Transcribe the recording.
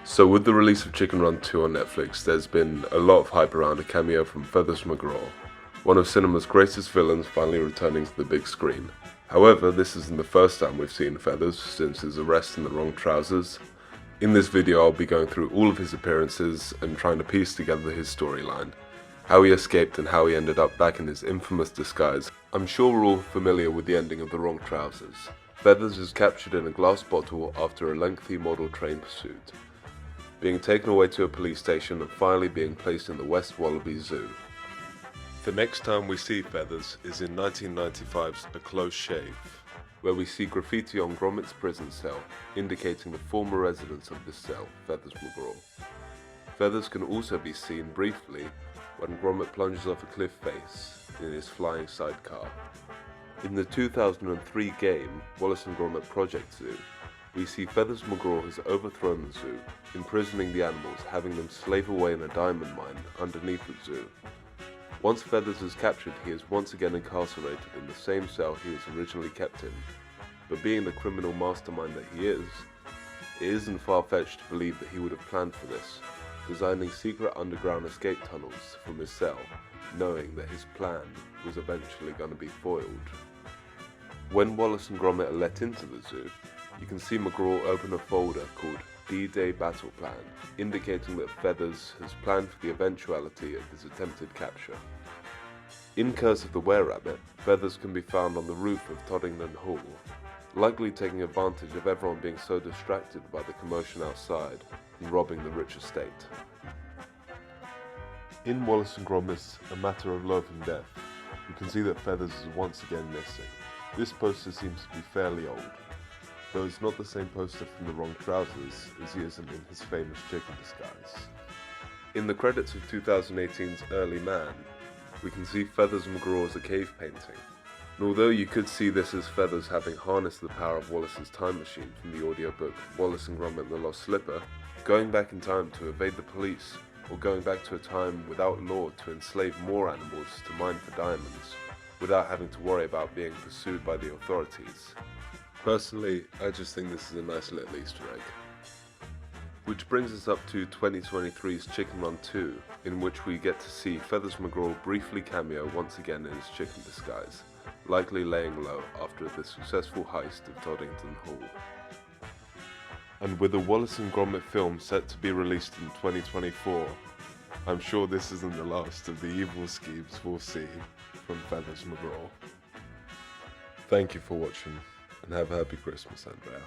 So with the release of Chicken Run 2 on Netflix, there's been a lot of hype around a cameo from Feathers Mcgraw, one of cinema's greatest villains finally returning to the big screen. However, this isn't the first time we've seen Feathers since his arrest in the wrong trousers. In this video I'll be going through all of his appearances and trying to piece together his storyline, how he escaped and how he ended up back in his infamous disguise. I'm sure we're all familiar with the ending of The Wrong Trousers. Feathers is captured in a glass bottle after a lengthy model train pursuit, being taken away to a police station and finally being placed in the West Wallaby Zoo. The next time we see Feathers is in 1995's A Close Shave, where we see graffiti on Gromit's prison cell, indicating the former residence of this cell, Feathers Mcgraw. Feathers can also be seen briefly when Gromit plunges off a cliff face in his flying sidecar. In the 2003 game, Wallace and Gromit Project Zoo, we see Feathers Mcgraw has overthrown the zoo, imprisoning the animals, having them slave away in a diamond mine underneath the zoo. Once Feathers is captured, he is once again incarcerated in the same cell he was originally kept in. But being the criminal mastermind that he is, it isn't far-fetched to believe that he would have planned for this, designing secret underground escape tunnels from his cell, knowing that his plan was eventually going to be foiled. When Wallace and Gromit are let into the zoo, you can see Mcgraw open a folder called D-Day Battle Plan, indicating that Feathers has planned for the eventuality of his attempted capture. In Curse of the Were-Rabbit, Feathers can be found on the roof of Toddington Hall, likely taking advantage of everyone being so distracted by the commotion outside and robbing the rich estate. In Wallace and Gromit's A Matter of Love and Death, you can see that Feathers is once again missing. This poster seems to be fairly old, though it's not the same poster from The Wrong Trousers as he isn't in his famous chicken disguise. In the credits of 2018's Early Man, we can see Feathers Mcgraw as a cave painting, and although you could see this as Feathers having harnessed the power of Wallace's time machine from the audiobook Wallace and Gromit the Lost Slipper, going back in time to evade the police, or going back to a time without law to enslave more animals to mine for diamonds, without having to worry about being pursued by the authorities. Personally, I just think this is a nice little Easter egg. Which brings us up to 2023's Chicken Run 2, in which we get to see Feathers Mcgraw briefly cameo once again in his chicken disguise, likely laying low after the successful heist of Toddington Hall. And with a Wallace and Gromit film set to be released in 2024, I'm sure this isn't the last of the evil schemes we'll see from Feathers Mcgraw. Thank you for watching, and have a happy Christmas, Andrea.